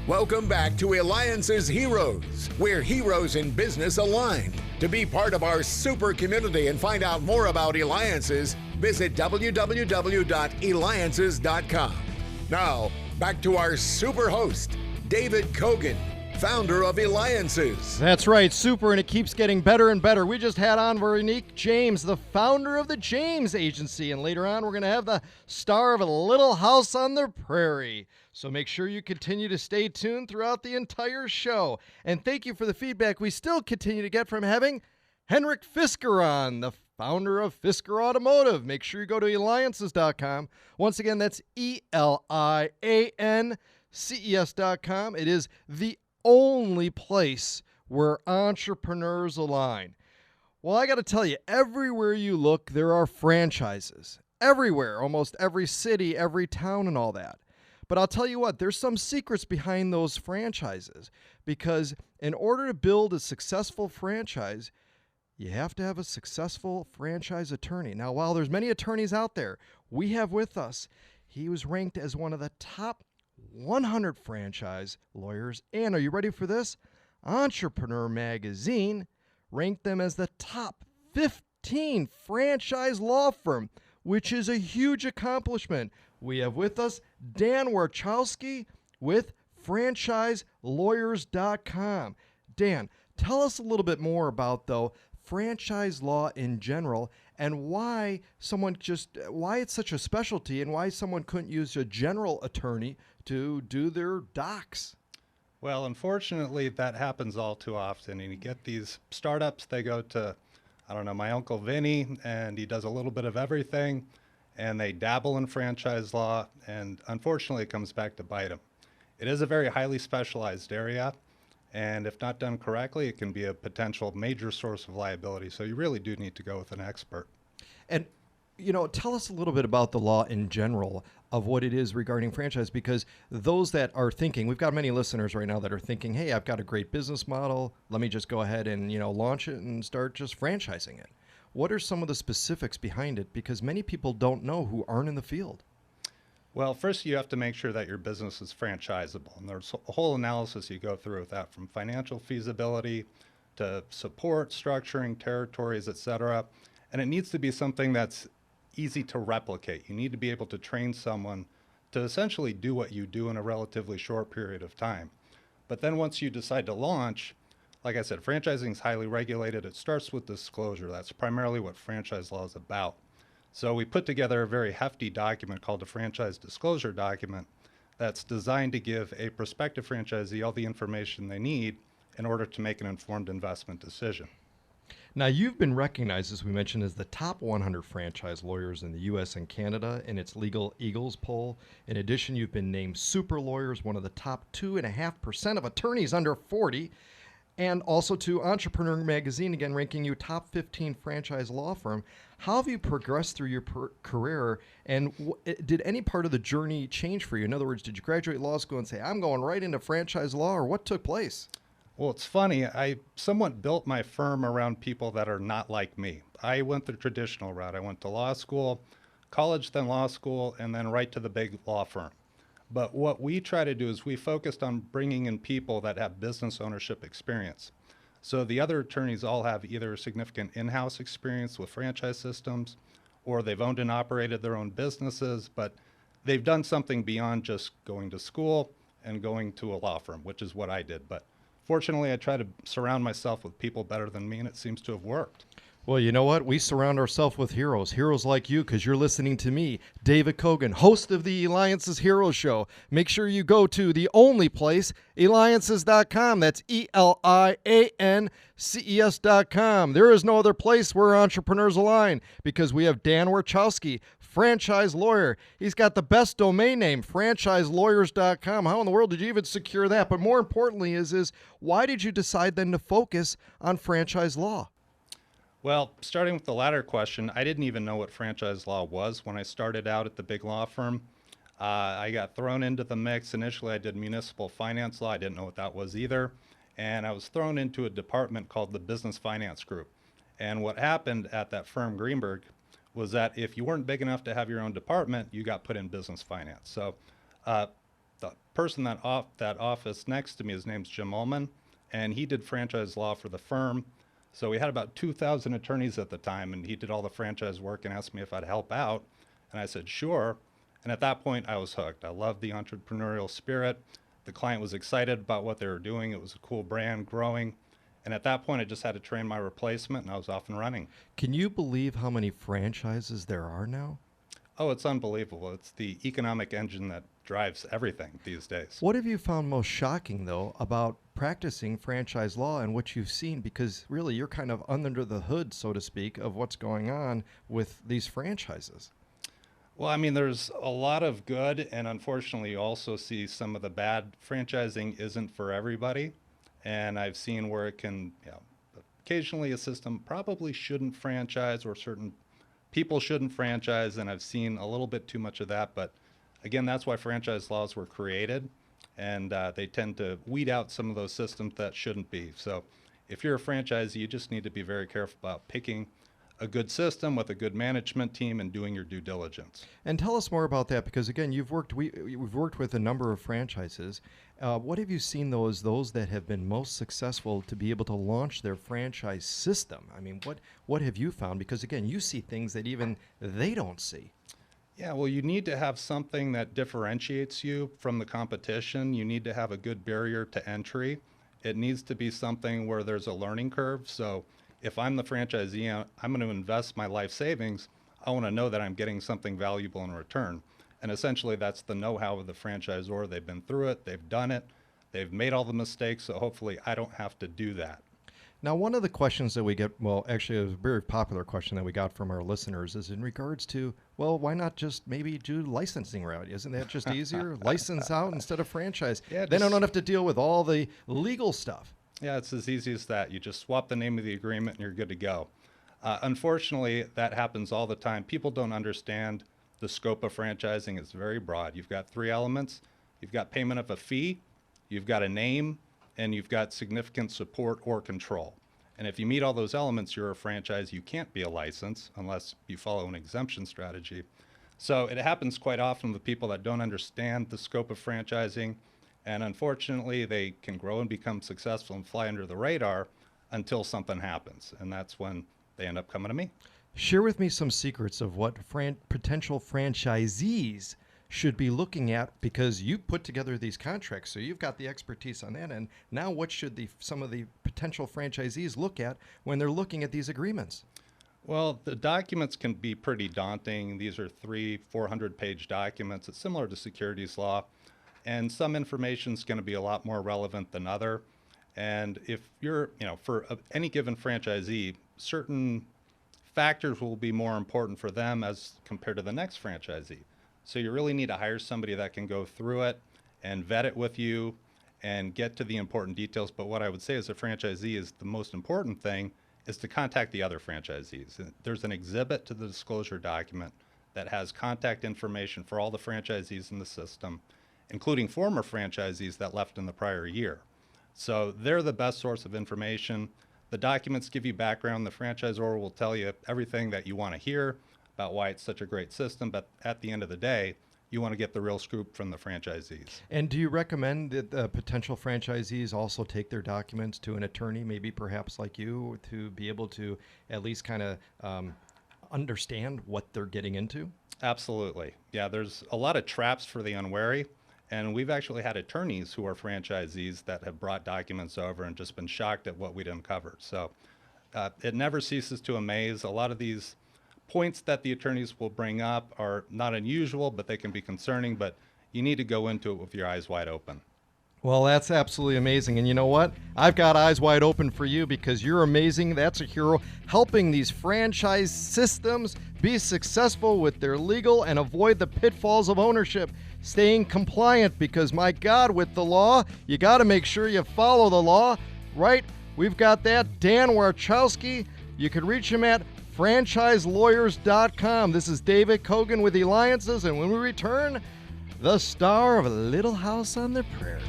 Welcome back to Eliances Heroes, where heroes in business align. To be part of our super community and find out more about Eliances, visit www.Eliances.com. Now, back to our super host, David Kogan, founder of Eliances. That's right, super, and it keeps getting better and better. We just had on Veronique James, the founder of the James Agency, and later on we're going to have the star of A Little House on the Prairie. So make sure you continue to stay tuned throughout the entire show. And thank you for the feedback we still continue to get from having Henrik Fisker on, the founder of Fisker Automotive. Make sure you go to Eliances.com. Once again, that's Eliances.com. It is the only place where entrepreneurs align. Well, I got to tell you, everywhere you look, there are franchises. Everywhere, almost every city, every town, and all that. But I'll tell you what, there's some secrets behind those franchises, because in order to build a successful franchise, you have to have a successful franchise attorney. Now, while there's many attorneys out there, we have with us, he was ranked as one of the top 100 franchise lawyers, and are you ready for this? Entrepreneur Magazine ranked them as the top 15 franchise law firm, which is a huge accomplishment. We have with us Dan Warshawsky with FranchiseLawyers.com. Dan, tell us a little bit more about, though, franchise law in general, and why it's such a specialty, and why someone couldn't use a general attorney to do their docs. Well, unfortunately, that happens all too often. And you get these startups, they go to, my Uncle Vinny, and he does a little bit of everything, and they dabble in franchise law, and unfortunately, it comes back to bite them. It is a very highly specialized area, and if not done correctly, it can be a potential major source of liability. So you really do need to go with an expert. And, tell us a little bit about the law in general of what it is regarding franchise, because those that are thinking, we've got many listeners right now that are thinking, hey, I've got a great business model. Let me just go ahead and, launch it and start just franchising it. What are some of the specifics behind it? Because many people don't know who aren't in the field. Well, first you have to make sure that your business is franchisable. And there's a whole analysis you go through with that, from financial feasibility to support, structuring, territories, et cetera. And it needs to be something that's easy to replicate. You need to be able to train someone to essentially do what you do in a relatively short period of time. But then once you decide to launch, like I said, franchising is highly regulated. It starts with disclosure. That's primarily what franchise law is about. So we put together a very hefty document called a franchise disclosure document that's designed to give a prospective franchisee all the information they need in order to make an informed investment decision. Now, you've been recognized, as we mentioned, as the top 100 franchise lawyers in the U.S. and Canada in its Legal Eagles poll. In addition, you've been named Super Lawyers, one of the top 2.5% of attorneys under 40, and also to Entrepreneur Magazine, again, ranking you top 15 franchise law firm. How have you progressed through your career, and did any part of the journey change for you? In other words, did you graduate law school and say, I'm going right into franchise law, or what took place? Well, it's funny. I somewhat built my firm around people that are not like me. I went the traditional route. I went to law school, college, then law school, and then right to the big law firm. But what we try to do is we focused on bringing in people that have business ownership experience. So the other attorneys all have either significant in-house experience with franchise systems, or they've owned and operated their own businesses, but they've done something beyond just going to school and going to a law firm, which is what I did. But fortunately, I try to surround myself with people better than me, and it seems to have worked. Well, you know what? We surround ourselves with heroes like you, because you're listening to me, David Kogan, host of the Eliances Heroes Show. Make sure you go to the only place, Eliances.com. That's Eliances.com. There is no other place where entrepreneurs align, because we have Dan Warshawsky, franchise lawyer. He's got the best domain name, FranchiseLawyers.com. How in the world did you even secure that? But more importantly is why did you decide then to focus on franchise law? Well, starting with the latter question, I didn't even know what franchise law was when I started out at the big law firm. I got thrown into the mix. Initially, I did municipal finance law. I didn't know what that was either. And I was thrown into a department called the Business Finance Group. And what happened at that firm, Greenberg, was that if you weren't big enough to have your own department, you got put in business finance. So the person that office next to me, his name's Jim Ullman, and he did franchise law for the firm. So we had about 2,000 attorneys at the time, and he did all the franchise work and asked me if I'd help out. And I said, sure. And at that point, I was hooked. I loved the entrepreneurial spirit. The client was excited about what they were doing. It was a cool brand, growing. And at that point, I just had to train my replacement, and I was off and running. Can you believe how many franchises there are now? Oh, it's unbelievable. It's the economic engine that drives everything these days. What have you found most shocking, though, about practicing franchise law and what you've seen? Because really, you're kind of under the hood, so to speak, of what's going on with these franchises. Well, I mean, there's a lot of good, and unfortunately, you also see some of the bad. Franchising isn't for everybody, and I've seen where it can, occasionally a system probably shouldn't franchise, or certain people shouldn't franchise, and I've seen a little bit too much of that. But again, that's why franchise laws were created, and they tend to weed out some of those systems that shouldn't be. So if you're a franchisee, you just need to be very careful about picking a good system with a good management team and doing your due diligence. And tell us more about that, because again, we've worked with a number of franchises. What have you seen those that have been most successful to be able to launch their franchise system? I mean, what have you found? Because again, you see things that even they don't see. Yeah, well, you need to have something that differentiates you from the competition. You need to have a good barrier to entry. It needs to be something where there's a learning curve. So if I'm the franchisee, I'm going to invest my life savings. I want to know that I'm getting something valuable in return. And essentially, that's the know-how of the franchisor. They've been through it. They've done it. They've made all the mistakes. So hopefully, I don't have to do that. Now, one of the questions that we get, well, actually, it was a very popular question that we got from our listeners is in regards to, well, why not just maybe do licensing route? Isn't that just easier? License out instead of franchise. Yeah, then I don't have to deal with all the legal stuff. Yeah, it's as easy as that. You just swap the name of the agreement and you're good to go. Unfortunately, that happens all the time. People don't understand the scope of franchising. It's very broad. You've got 3 elements. You've got payment of a fee, you've got a name, and you've got significant support or control. And if you meet all those elements, you're a franchise. You can't be a license unless you follow an exemption strategy. So it happens quite often with people that don't understand the scope of franchising. And unfortunately, they can grow and become successful and fly under the radar until something happens. And that's when they end up coming to me. Share with me some secrets of what potential franchisees should be looking at, because you put together these contracts, so you've got the expertise on that end. Now, what should some of the potential franchisees look at when they're looking at these agreements? Well, the documents can be pretty daunting. These are 300-400-page documents. It's similar to securities law. And some information is going to be a lot more relevant than other. And if you're, for any given franchisee, certain factors will be more important for them as compared to the next franchisee. So you really need to hire somebody that can go through it and vet it with you and get to the important details. But what I would say as a franchisee is the most important thing is to contact the other franchisees. There's an exhibit to the disclosure document that has contact information for all the franchisees in the system, including former franchisees that left in the prior year. So they're the best source of information. The documents give you background. The franchisor will tell you everything that you want to hear about why it's such a great system. But at the end of the day, you want to get the real scoop from the franchisees. And do you recommend that the potential franchisees also take their documents to an attorney, maybe perhaps like you, to be able to at least kind of understand what they're getting into? Absolutely. Yeah, there's a lot of traps for the unwary. And we've actually had attorneys who are franchisees that have brought documents over and just been shocked at what we'd uncovered. So it never ceases to amaze. A lot of these points that the attorneys will bring up are not unusual, but they can be concerning. But you need to go into it with your eyes wide open. Well, that's absolutely amazing. And you know what? I've got eyes wide open for you because you're amazing. That's a hero, helping these franchise systems be successful with their legal and avoid the pitfalls of ownership. Staying compliant, because my God, with the law, you got to make sure you follow the law, right? We've got that. Dan Warshawsky. You can reach him at franchiselawyers.com. This is David Kogan with Eliances, and when we return, the star of Little House on the Prairie.